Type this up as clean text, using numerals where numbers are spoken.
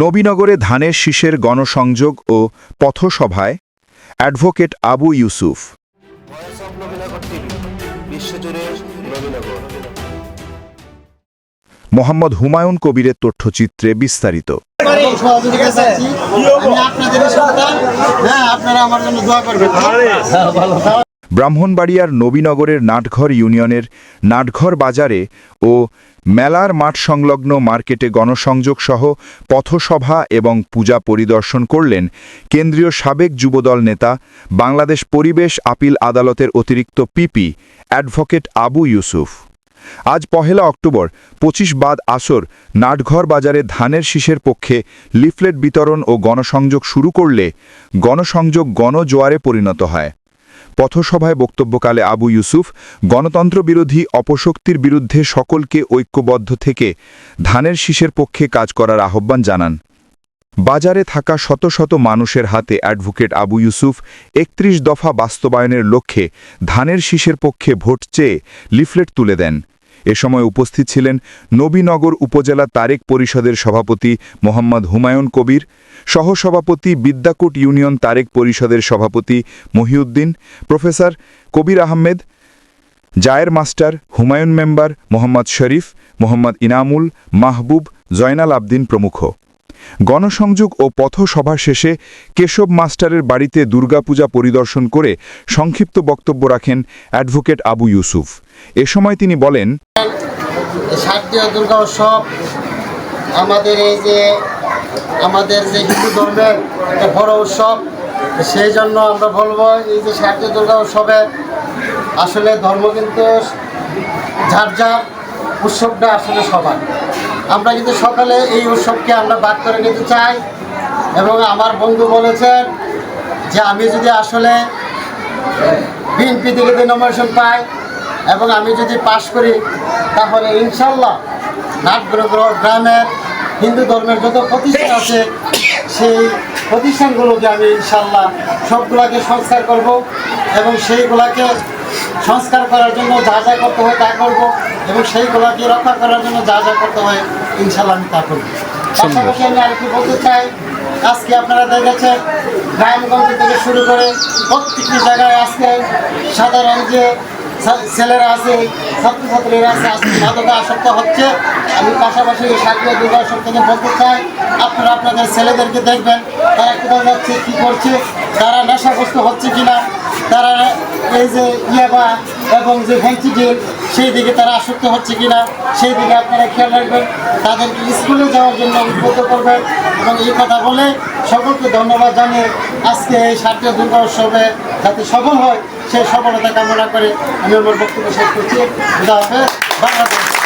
নবীনগরে ধানের শীষের গণসংযোগ ও পথসভায় অ্যাডভোকেট আবু ইউসুফ। মোহাম্মদ হুমায়ুন কবিরের তথ্যচিত্রে বিস্তারিত। ব্রাহ্মণবাড়িয়ার নবীনগরের নাটঘর ইউনিয়নের নাটঘর বাজারে ও মেলার মাঠ সংলগ্ন মার্কেটে গণসংযোগ সহ পথসভা এবং পূজা পরিদর্শন করলেন কেন্দ্রীয় সাবেক যুবদল নেতা, বাংলাদেশ পরিবেশ আপিল আদালতের অতিরিক্ত পিপি অ্যাডভোকেট আবু ইউসুফ। আজ ১ অক্টোবর ২৫ বাদ আসর নাটঘর বাজারে ধানের শীষের পক্ষে লিফলেট বিতরণ ও গণসংযোগ শুরু করলে গণসংযোগ গণজোয়ারে পরিণত হয়। পথসভায় বক্তব্যকালে আবু ইউসুফ গণতন্ত্র বিরোধী অপশক্তির বিরুদ্ধে সকলকে ঐক্যবদ্ধ থেকে ধানের শীষের পক্ষে কাজ করার আহ্বান জানান। বাজারে থাকা শত শত মানুষের হাতে অ্যাডভোকেট আবু ইউসুফ ৩১ দফা বাস্তবায়নের লক্ষ্যে ধানের শীষের পক্ষে ভোট চেয়ে লিফলেট তুলে দেন। এ সময় উপস্থিত ছিলেন নবীনগর উপজেলা তারেক পরিষদের সভাপতি মোহাম্মদ হুমায়ুন কবির, সহসভাপতি বিদ্যাকুট ইউনিয়ন তারেক পরিষদের সভাপতি মহিউদ্দিন, প্রফেসর কবির আহমেদ, জায়ের মাস্টার, হুমায়ুন মেম্বার, মোহাম্মদ শরীফ, মোহাম্মদ ইনামুল, মাহবুব, জয়নাল আবদিন প্রমুখ। গণসংযোগ ও পথসভা শেষে কেশব মাস্টারের বাড়িতে দুর্গাপূজা পরিদর্শন করে সংক্ষিপ্ত বক্তব্য রাখেন অ্যাডভোকেট আবু ইউসুফ। এ সময় তিনি বলেন, শারদীয় দুর্গা উৎসব আমাদের আমাদের যে হিন্দু ধর্মের একটা বড় উৎসব, সেই জন্য আমরা বলবো এই যে শারদীয় দুর্গা উৎসবে আসলে ধর্ম কিন্তু যার যার, উৎসবটা আসলে সবার। আমরা কিন্তু সকালে এই উৎসবকে আমরা বাদ করে নিতে চাই এবং আমার বন্ধু বলেছেন যে আমি যদি আসলে বিএনপি থেকে নমিনেশন পাই এবং আমি যদি পাশ করি তাহলে ইনশাল্লাহ নাটগ্রহ গ্রামের হিন্দু ধর্মের যত প্রতিষ্ঠান আছে সেই প্রতিষ্ঠানগুলোকে আমি ইনশাল্লাহ সবগুলোকে সংস্কার করব এবং সেইগুলোকে সংস্কার করার জন্য যা যা করতে হয় তা করব এবং সেইগুলোকে রক্ষা করার জন্য যা যা করতে হয় ইনশাল্লাহ আমি তা করব। পাশাপাশি আমি আরেকটু বলতে চাই, আজকে আপনারা দেখেছেন গ্রামগঞ্জ থেকে শুরু করে প্রত্যেকটি জায়গায় আজকে সাধারণ যে ছেলেরা আছে, ছাত্রছাত্রীরা আছে, আজকে মাদকে আসক্ত হচ্ছে। আমি পাশাপাশি এই শারদীয় দুর্গা উৎসব থেকে বলতে চাই, আপনারা আপনাদের ছেলেদেরকে দেখবেন তারা কোথাও যাচ্ছে, কী করছে, তারা নেশাগ্রস্ত হচ্ছে কিনা, তারা এই যে ইয়াবা এবং যে ভেন্সিডিল সেই দিকে তারা আসক্ত হচ্ছে কিনা সেই দিকে আপনারা খেয়াল রাখবেন, তাদেরকে স্কুলে যাওয়ার জন্য উদ্বুদ্ধ করবেন এবং এই কথা বলে সকলকে ধন্যবাদ জানিয়ে আজকে এই শারদীয় দুর্গা উৎসবে যাতে সফল হয় সেই সফলতা কামনা করে আমি আমার বক্তব্য শেষ করছি। বাংলাদেশ।